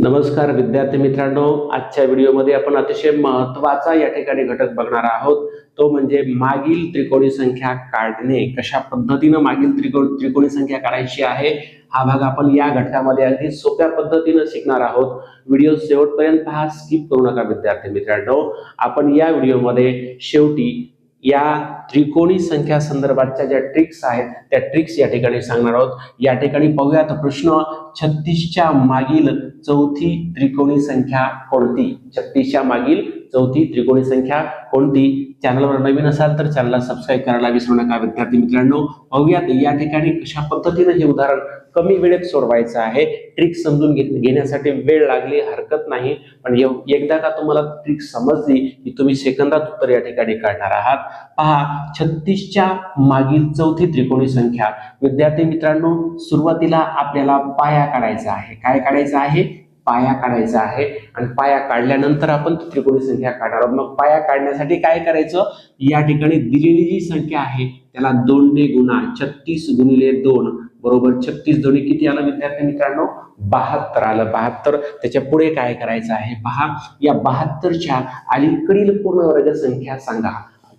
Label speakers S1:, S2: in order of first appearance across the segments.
S1: नमस्कार विद्यार्थी मित्रांनो, आजच्या व्हिडिओमध्ये आपण अतिशय महत्त्वाचा या ठिकाणी घटक बघणार आहोत। तो म्हणजे मागील त्रिकोणी संख्या काढणे। कशा पद्धतीने मागील त्रिकोणी संख्या काढायची आहे हा भाग आपण या घटकामध्ये अगदी सोप्या पद्धतीने शिकणार आहोत। व्हिडिओ शेवटपर्यंत पहा, स्किप करू नका विद्यार्थी मित्रांनो। आपण या व्हिडिओमध्ये शेवटी या त्रिकोणी संख्या संदर्भातच्या ज्या ट्रिक्स आहेत त्या ट्रिक्स या ठिकाणी सांगणार आहोत। या ठिकाणी पाहूयात प्रश्न, 36च्या मागील चौथी त्रिकोणी संख्या कोणती? 36च्या मागील चौथी त्रिकोणी संख्या कोणती? चॅनलवर नवीन असाल तर चॅनलला सबस्क्राइब करायला विसरू नका विद्यार्थी मित्रांनो। पाहूयात या ठिकाणी कशा पद्धतीने हे उदाहरण कमी वेळेत सोडवायचं आहे। ट्रिक समजून घेण्यासाठी वेळ लागली हरकत नाही, पण एकदा का तुम्हाला ट्रिक समजली की तुम्ही सेकंदात उत्तर या ठिकाणी काढणार आहात। पहा, 36च्या मागील चौथी त्रिकोणी संख्या। विद्यार्थी मित्रांनो, सुरुवातीला आपल्याला पाया काढायचा आहे। काय काढायचा आहे? पाया काढायचा आहे। आणि पाया काढल्यानंतर आपण त्रिकोणी संख्या काढणार आहोत। मग पाया काढण्यासाठी काय करायचं? या ठिकाणी दिलेली जी संख्या आहे त्याला 2 ने गुणा। 36 गुणिले 2 बरोबर 36 दोन्ही किती आलं विद्यार्थी मित्रांनो? 72 आलं। 72 त्याच्या पुढे काय करायचं आहे? पहा, या 72च्या अलीकडील पूर्णवर्ग संख्या सांगा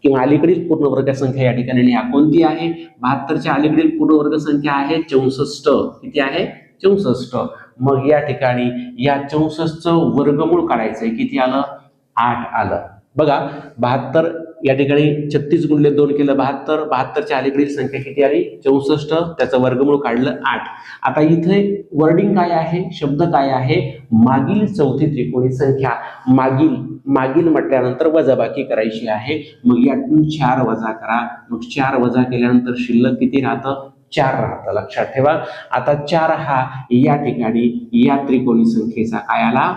S1: किंवा अलीकडील पूर्णवर्ग संख्या या ठिकाणी लिहा। कोणती आहे? 72च्या अलीकडील पूर्णवर्ग संख्या आहे 64। किती आहे? 64। मग या ठिकाणी या 64चं वर्गमूळ काढायचंय। किती आलं? 8 आलं। बघा, 72 या ठिकाणी 36 गुणिले 2 केलं 72। 72च्या अलीकडील संख्या किती आली? 64। त्याचं वर्गमूळ काढलं 8। आता इथे वर्डिंग काय आहे? शब्द काय आहे? मागील चौथी त्रिकोणी संख्या। मागील म्हटल्यानंतर वजाबाकी करायची आहे। मग यातून 4 वजा करा। मग 4 वजा केल्यानंतर शिल्लक किती राहतं? 4 राहतं। लक्षात ठेवा। आता 4 हा या ठिकाणी या त्रिकोणी संख्येचा काय आला?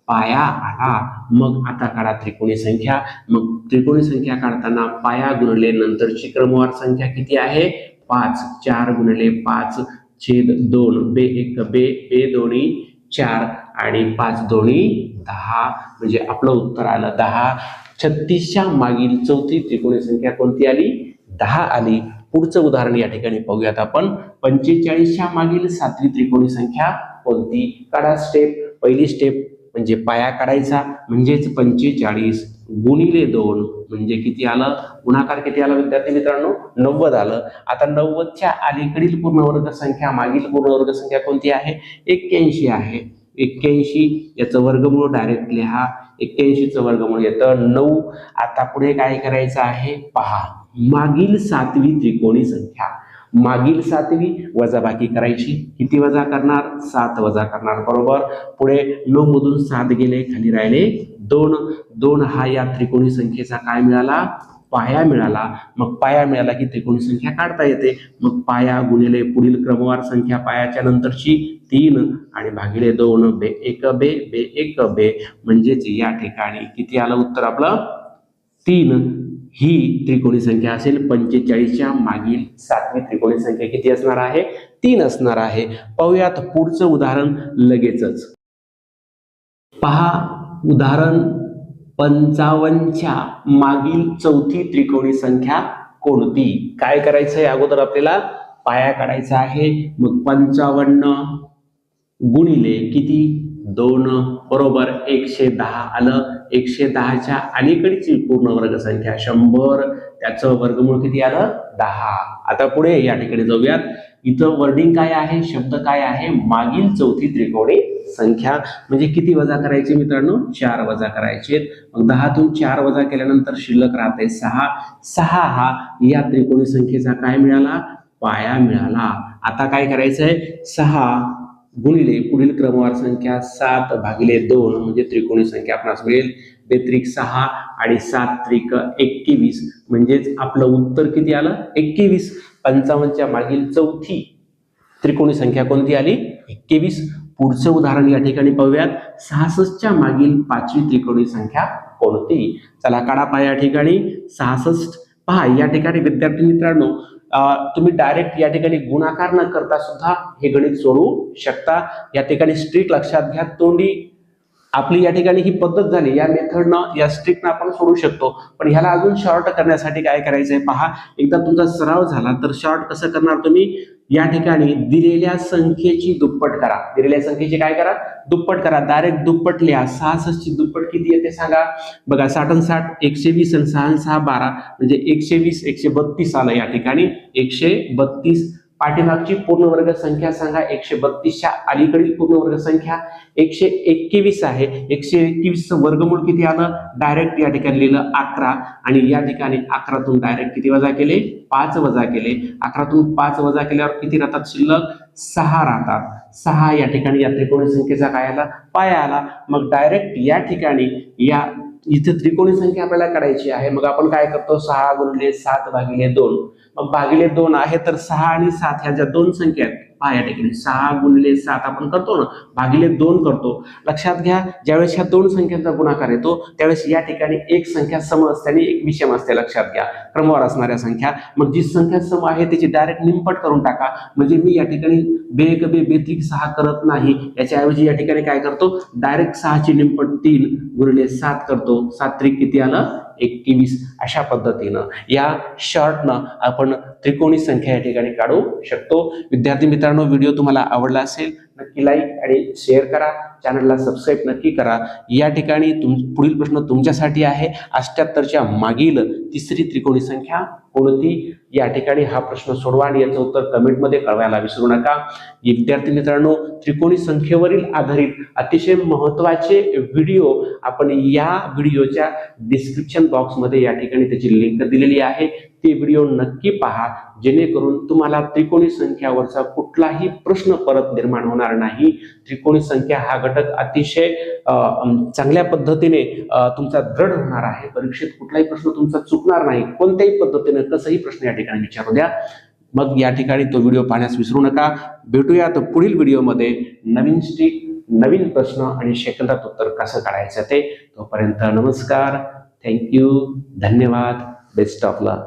S1: पाया आला। मग आता काढा त्रिकोणी संख्या। मग त्रिकोणी संख्या काढताना पाया गुणिले नंतरची क्रमवार संख्या किती आहे? 5। 4 गुणिले 5 छेद 2। बे 1 बे, बे दोन्ही 4 आणि 5 दोन्ही 10। म्हणजे आपलं उत्तर आलं 10। 36च्या मागील चौथी त्रिकोणी संख्या कोणती आली? 10 आली। पुढचं उदाहरण या ठिकाणी पाहूयात आपण। 45च्या मागील सातवी त्रिकोणी संख्या कोणती? काढा स्टेप। पहिली स्टेप म्हणजे पाया काढायचा, म्हणजेच 45 गुणिले 2 म्हणजे किती आलं? गुणाकार किती आला विद्यार्थी मित्रांनो? 90 आलं। आता 90च्या अलीकडील पूर्णवर्ग संख्या, मागील पूर्णवर्ग संख्या कोणती आहे? 81 आहे। 81 याचं वर्गमूळ डायरेक्ट लिहा। 81चं वर्गमूळ येतं 9। आता पुढे काय करायचं आहे? पहा, मागील सातवी त्रिकोणी संख्या। मागील सातवी वजाबाकी करायची। किती वजा करणार? 7 वजा करणार बरोबर। पुढे 9 मधून 7 गेले, खाली राहिले 2। 2 हा या त्रिकोणी संख्येचा काय मिळाला? पाया मिळाला। मग पाया मिळाला की त्रिकोणी संख्या काढता येते। मग पाया गुणिले पुढील क्रमवार संख्या पायाच्या नंतरची 3 आणि भागिले 2। बे 1 बे, बे 1 बे, म्हणजेच या ठिकाणी किती आलं उत्तर आपलं? 3 ही त्रिकोणी संख्या असेल। 45च्या मागील सातवी त्रिकोणी संख्या किती असणार आहे? 3 असणार आहे। पाहूयात पुढचं उदाहरण लगेचच। पहा, उदाहरण 55च्या मागील चौथी त्रिकोणी संख्या कोणती? काय करायचंय? अगोदर आपल्याला पाया काढायचा आहे। मग 55 गुणिले किती? 2 बरोबर 110 आलं। 110च्या अलीकडची पूर्णवर्ग संख्या 100, त्याचं वर्गमूळ किती आलं? 10। आता पुढे या ठिकाणी जाऊयात। इथं वर्डिंग काय आहे? शब्द काय आहे? मागील चौथी त्रिकोणी संख्या। म्हणजे किती वजा करायचे मित्रांनो? 4 वजा करायचे। मग 10तून 4 वजा केल्यानंतर शिल्लक राहते 6। 6 हा या त्रिकोणी संख्येचा काय मिळाला? पाया मिळाला। आता काय करायचंय? 6 गुणिले पुढील क्रमवार संख्या 7 भागिले 2 म्हणजे त्रिकोणी संख्या आपणास मिळेल 2×6 आणि 7×21 म्हणजेच आपलं उत्तर किती आलं? 21। 55च्या मागील चौथी त्रिकोणी संख्या कोणती आली? 21। पुढचं उदाहरण या ठिकाणी पाहूयात। 66च्या मागील पाचवी त्रिकोणी संख्या कोणती? चला काढा पाया या ठिकाणी 66। पहा, या ठिकाणी विद्यार्थी मित्रांनो तुम्ही डायरेक्ट या ठिकाणी गुणाकार न करता सुद्धा हे गणित सोडवू शकता। या ठिकाणी स्ट्रिक्ट लक्षात घ्या, तोंडी आपली या ठिकाणी ही पद्धत झाली, या मेथडनं या स्ट्रिकनं आपण सोडू शकतो. पण ह्याला अजून शॉर्ट करण्यासाठी काय करायचंय पहा, एकदा तुमचा सराव झाला तर शॉर्ट कसं करणार तुम्ही, या ठिकाणी दिलेल्या संख्येची दुप्पट करा. दिलेल्या संख्येची काय करा, दुप्पट करा. डायरेक्ट दुप्पट लिहा. 66 ची दुप्पट किती येते सांगा बघा. 60 आणि 60 120 आणि 6 आणि 6 12 म्हणजे 120 132 आलं या ठिकाणी 132. पाठीमागची पूर्णवर्ग संख्या सांगा. 132 च्या अलीकडील पूर्णवर्ग संख्या 121 आहे. 121 चं वर्गमूळ किती आलं, डायरेक्ट या ठिकाणी लिहिलं 11 आणि या ठिकाणी 11तून डायरेक्ट किती वजा केले, 5 वजा केले. 11तून 5 वजा केल्यावर किती राहतात शिल्लक, 6 राहतात. 6 या ठिकाणी या त्रिकोणी संख्येचा काय आला, पाया आला. मग डायरेक्ट या ठिकाणी या इथे त्रिकोणी संख्या आपल्याला काढायची आहे. मग आपण काय करतो, 6 गुणिले 7 भागिले 2. मग भागिले 2 आहे तर 6 आणि 7 ह्या ज्या दोन संख्या आहेत पहा या ठिकाणी 6 गुणिले 7 आपण करतो ना, भागिले 2 करतो. लक्षात घ्या, ज्यावेळेस ह्या दोन संख्यांचा गुणाकार येतो त्यावेळेस या ठिकाणी एक संख्या सम असते आणि एक विषम असते. लक्षात घ्या, क्रमवार असणाऱ्या संख्या. मग जी संख्या सम आहे त्याची डायरेक्ट निमपट करून टाका. म्हणजे मी या ठिकाणी बेक बे बेत्रिक 6 करत नाही, याच्याऐवजी या ठिकाणी काय करतो, डायरेक्ट 6 ची निमपट 3 गुणिले 7 करतो. 7 त्रिक किती आलं, 21. अशा पद्धतीनं या शॉर्टनं आपण त्रिकोणी संख्या या ठिकाणी काढू शकतो. विद्यार्थी मित्रांनो, व्हिडिओ तुम्हाला आवडला असेल नक्की लाईक आणि शेअर करा. चॅनलला सबस्क्राईब नक्की करा. या ठिकाणी पुढील प्रश्न तुमच्यासाठी आहे. 78च्या मागील तिसरी त्रिकोणी संख्या कोणती, या ठिकाणी हा प्रश्न सोडवा आणि याचं उत्तर कमेंटमध्ये कळवायला विसरू नका. विद्यार्थी मित्रांनो, त्रिकोणी संख्येवरील आधारित अतिशय महत्त्वाचे व्हिडिओ आपण या व्हिडिओच्या डिस्क्रिप्शन बॉक्समध्ये या ठिकाणी त्याची लिंक दिलेली आहे. ते व्हिडिओ नक्की पहा, जेणेकरून तुम्हाला त्रिकोणी संख्यावरचा कुठलाही प्रश्न परत निर्माण होणार नाही. त्रिकोणी संख्या हा घटक अतिशय चांगल्या पद्धतीने तुमचा दृढ होणार आहे. परीक्षेत कुठलाही प्रश्न तुमचा चुकणार नाही. कोणत्याही पद्धतीने कसंही प्रश्न या ठिकाणी विचारू द्या. मग या ठिकाणी तो व्हिडिओ पाहण्यास विसरू नका. भेटूयात पुढील व्हिडिओमध्ये नवीन स्ट्रिक, नवीन प्रश्न आणि सेकंदात उत्तर कसं काढायचं ते. तोपर्यंत नमस्कार, थँक्यू, धन्यवाद, बेस्ट ऑफ लक.